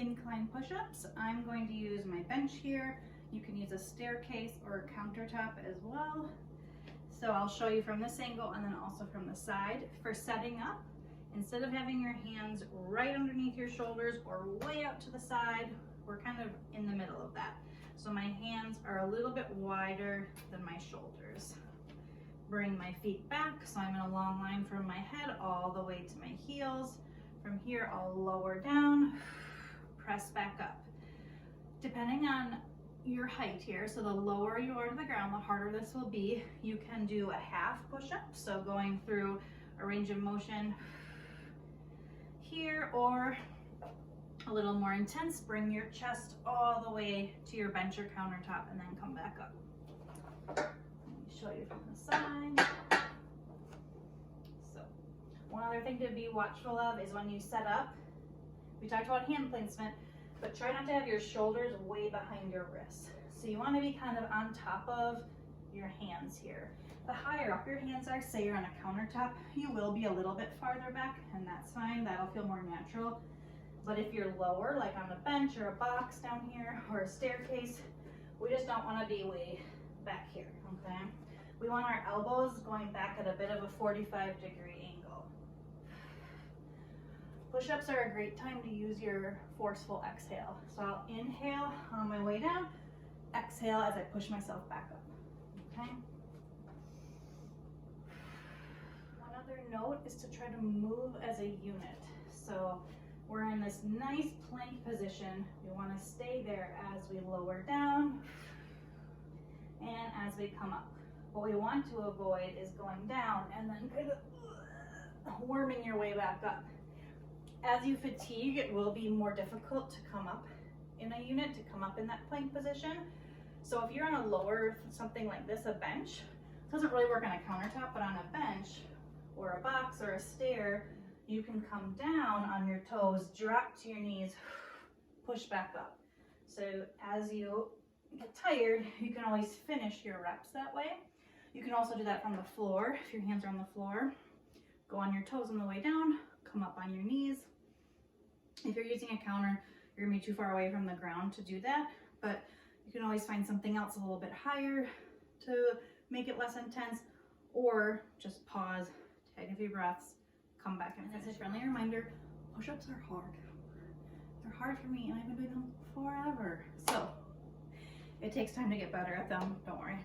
incline push-ups. I'm going to use my bench here. You can use a staircase or a countertop as well. So I'll show you from this angle and then also from the side. For setting up, instead of having your hands right underneath your shoulders or way out to the side, we're kind of in the middle of that. So my hands are a little bit wider than my shoulders. Bring my feet back so I'm in a long line from my head all the way to my heels. From here, I'll lower down, press back up. Depending on your height here, so the lower you are to the ground, the harder this will be. You can do a half push-up, so going through a range of motion here, or a little more intense, bring your chest all the way to your bench or countertop and then come back up. Let me show you from the side. So one other thing to be watchful of is when you set up, we talked about hand placement, but try not to have your shoulders way behind your wrists. So you want to be kind of on top of your hands here. The higher up your hands are, say you're on a countertop, you will be a little bit farther back, and that's fine. That'll feel more natural. But if you're lower, like on a bench or a box down here or a staircase, we just don't want to be way back here, okay? We want our elbows going back at a bit of a 45-degree angle. Push-ups are a great time to use your forceful exhale. So I'll inhale on my way down, exhale as I push myself back up, okay? One other note is to try to move as a unit. So we're in this nice plank position. We want to stay there as we lower down and as we come up. What we want to avoid is going down and then kind of worming your way back up. As you fatigue, it will be more difficult to come up in a unit, to come up in that plank position. So if you're on a lower, something like this, a bench, it doesn't really work on a countertop, but on a bench or a box or a stair, you can come down on your toes, drop to your knees, push back up. So as you get tired, you can always finish your reps that way. You can also do that from the floor. If your hands are on the floor, go on your toes on the way down, come up on your knees. If you're using a counter, you're gonna be too far away from the ground to do that, but you can always find something else a little bit higher to make it less intense, or just pause, take a few breaths, come back and finish. As a friendly reminder, push-ups are hard. They're hard for me and I've been doing them forever. So it takes time to get better at them, don't worry.